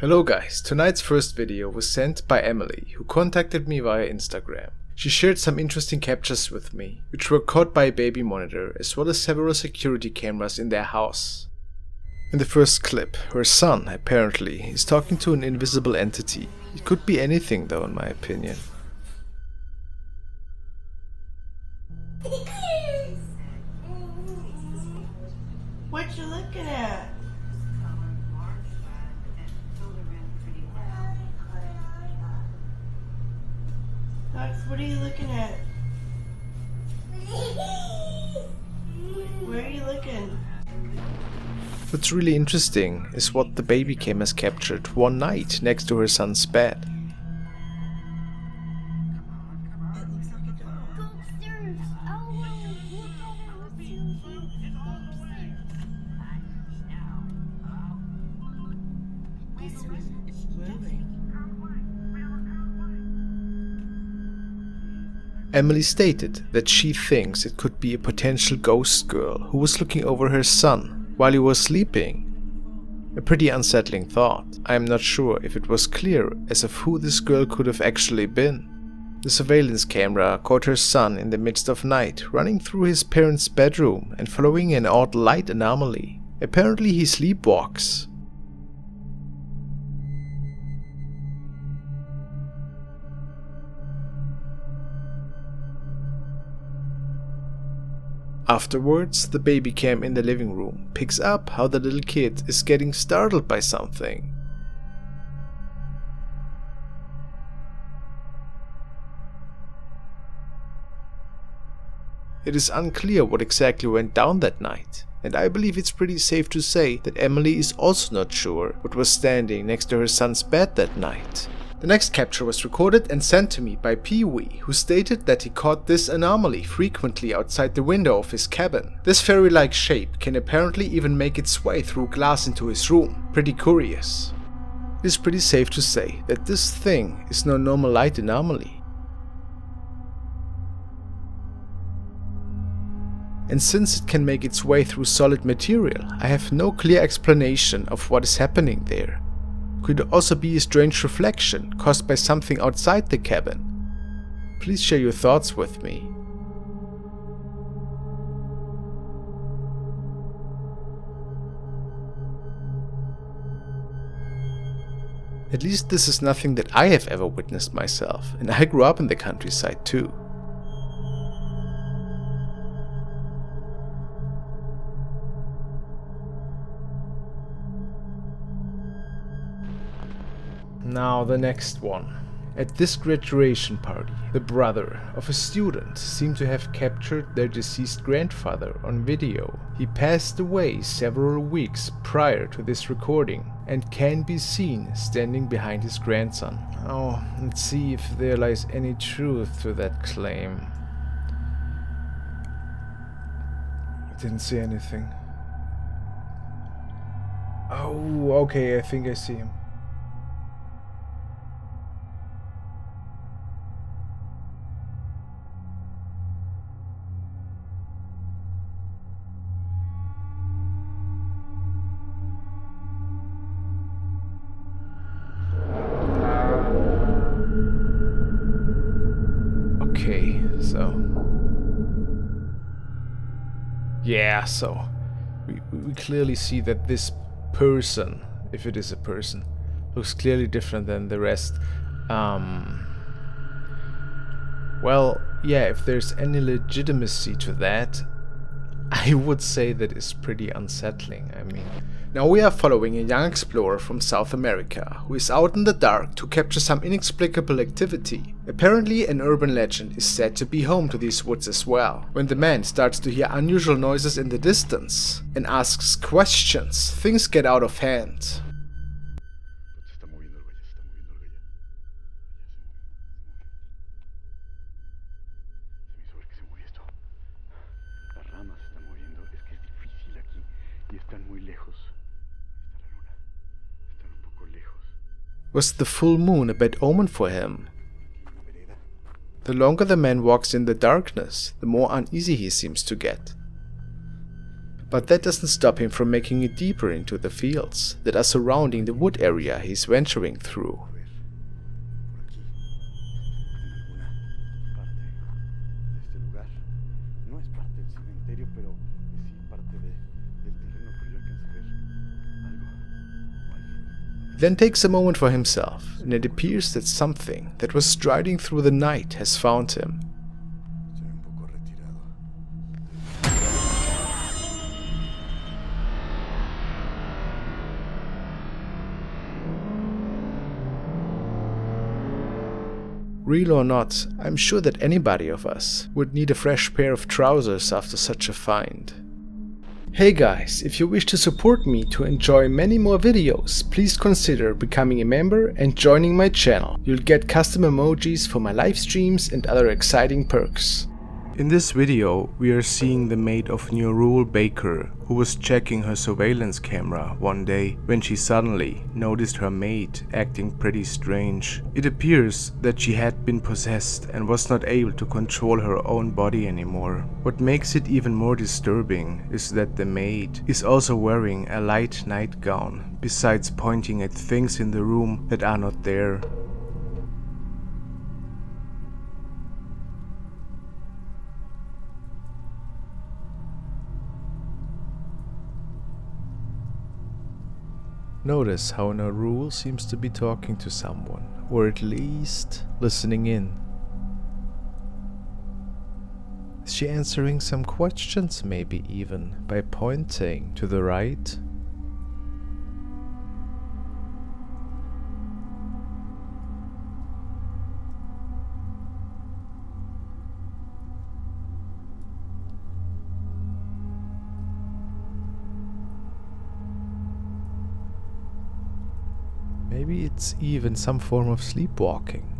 Hello guys, tonight's first video was sent by Emily, who contacted me via Instagram. She shared some interesting captures with me, which were caught by a baby monitor as well as several security cameras in their house. In the first clip, her son, apparently, is talking to an invisible entity. It could be anything though, in my opinion. What you looking at? Max, what are you looking at? Where are you looking? What's really interesting is what the baby cam has captured one night next to her son's bed. It looks like a dog. Go upstairs. It's moving. Emily stated that she thinks it could be a potential ghost girl who was looking over her son while he was sleeping. A pretty unsettling thought. I am not sure if it was clear as of who this girl could have actually been. The surveillance camera caught her son in the midst of night running through his parents' bedroom and following an odd light anomaly. Apparently he sleepwalks. Afterwards, the baby cam in the living room picks up how the little kid is getting startled by something. It is unclear what exactly went down that night, and I believe it's pretty safe to say that Emily is also not sure what was standing next to her son's bed that night. The next capture was recorded and sent to me by Pee-wee, who stated that he caught this anomaly frequently outside the window of his cabin. This fairy-like shape can apparently even make its way through glass into his room. Pretty curious. It is pretty safe to say that this thing is no normal light anomaly. And since it can make its way through solid material, I have no clear explanation of what is happening there. Could also be a strange reflection caused by something outside the cabin. Please share your thoughts with me. At least this is nothing that I have ever witnessed myself, and I grew up in the countryside too. Now the next one. At this graduation party, the brother of a student seemed to have captured their deceased grandfather on video. He passed away several weeks prior to this recording and can be seen standing behind his grandson. Oh, let's see if there lies any truth to that claim. I didn't see anything. Oh, okay, I think I see him. Okay, so we clearly see that this person, if it is a person, looks clearly different than the rest. Well, yeah, if there's any legitimacy to that, I would say that is pretty unsettling. I mean, now we are following a young explorer from South America who is out in the dark to capture some inexplicable activity. Apparently an urban legend is said to be home to these woods as well. When the man starts to hear unusual noises in the distance and asks questions, things get out of hand. Was the full moon a bad omen for him? The longer the man walks in the darkness, the more uneasy he seems to get. But that doesn't stop him from making it deeper into the fields that are surrounding the wood area he's venturing through. He then takes a moment for himself, and it appears that something that was striding through the night has found him. Real or not, I'm sure that anybody of us would need a fresh pair of trousers after such a find. Hey guys, if you wish to support me to enjoy many more videos, please consider becoming a member and joining my channel. You'll get custom emojis for my live streams and other exciting perks. In this video, we are seeing the maid of Nurul Baker, who was checking her surveillance camera one day when she suddenly noticed her maid acting pretty strange. It appears that she had been possessed and was not able to control her own body anymore. What makes it even more disturbing is that the maid is also wearing a light nightgown, besides pointing at things in the room that are not there. Notice how Nurul seems to be talking to someone, or at least listening in. Is she answering some questions, maybe even by pointing to the right? Maybe it's even some form of sleepwalking.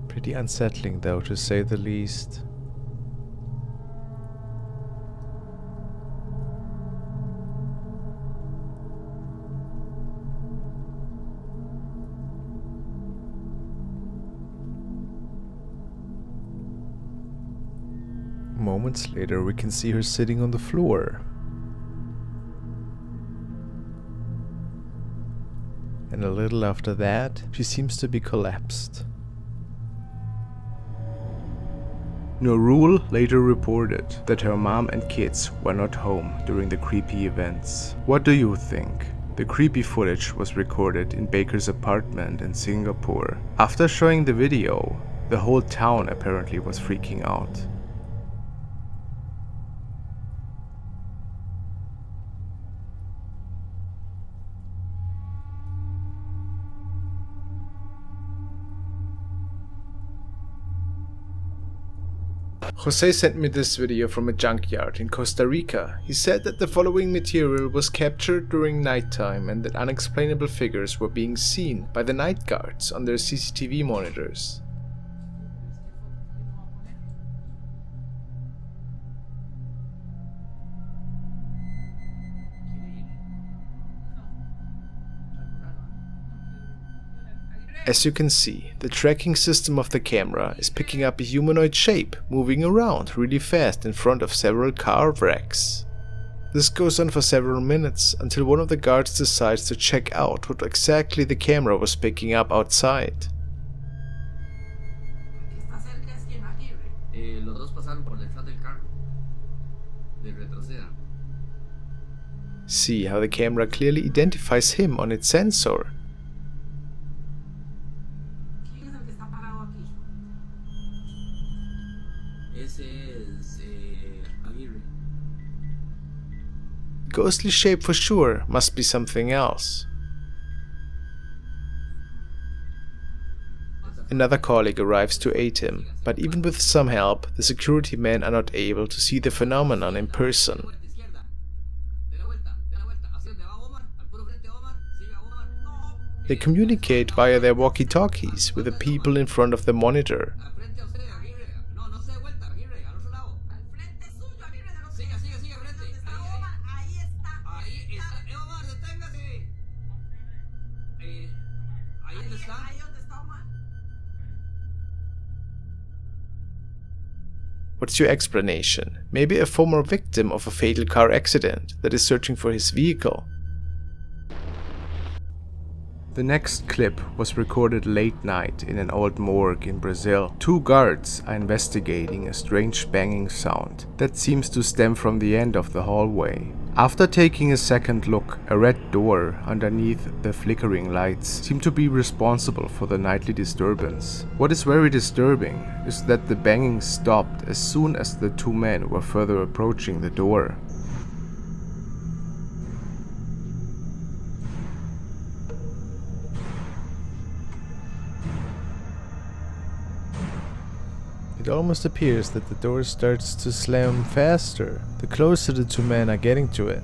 Pretty unsettling though, to say the least. Moments later, we can see her sitting on the floor. And a little after that, she seems to be collapsed. Nurul later reported that her mom and kids were not home during the creepy events. What do you think? The creepy footage was recorded in Baker's apartment in Singapore. After showing the video, the whole town apparently was freaking out. Jose sent me this video from a junkyard in Costa Rica. He said that the following material was captured during nighttime and that unexplainable figures were being seen by the night guards on their CCTV monitors. As you can see, the tracking system of the camera is picking up a humanoid shape moving around really fast in front of several car wrecks. This goes on for several minutes until one of the guards decides to check out what exactly the camera was picking up outside. See how the camera clearly identifies him on its sensor. Ghostly shape for sure must be something else. Another colleague arrives to aid him, but even with some help, the security men are not able to see the phenomenon in person. They communicate via their walkie-talkies with the people in front of the monitor. What's your explanation? Maybe a former victim of a fatal car accident that is searching for his vehicle? The next clip was recorded late night in an old morgue in Brazil. Two guards are investigating a strange banging sound that seems to stem from the end of the hallway. After taking a second look, a red door underneath the flickering lights seemed to be responsible for the nightly disturbance. What is very disturbing is that the banging stopped as soon as the two men were further approaching the door. It almost appears that the door starts to slam faster the closer the two men are getting to it.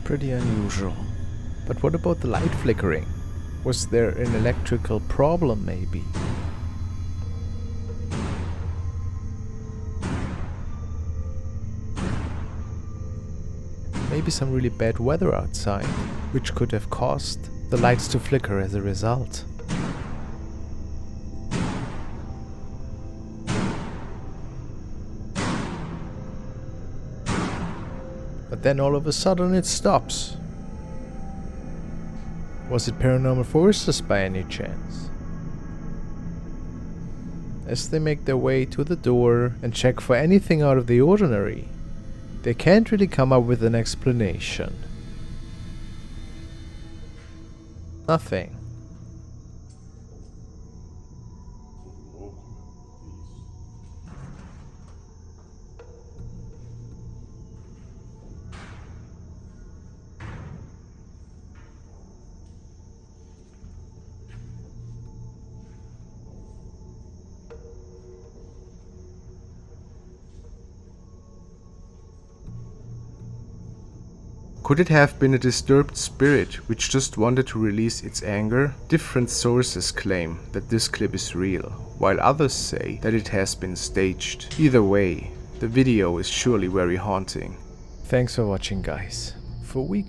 Pretty unusual. But what about the light flickering? Was there an electrical problem maybe? Maybe some really bad weather outside, which could have caused the lights to flicker as a result. But then all of a sudden it stops. Was it paranormal forces by any chance? As they make their way to the door and check for anything out of the ordinary, they can't really come up with an explanation. Nothing. Could it have been a disturbed spirit which just wanted to release its anger? Different sources claim that this clip is real, while others say that it has been staged. Either way, the video is surely very haunting. Thanks for watching, guys. For weekly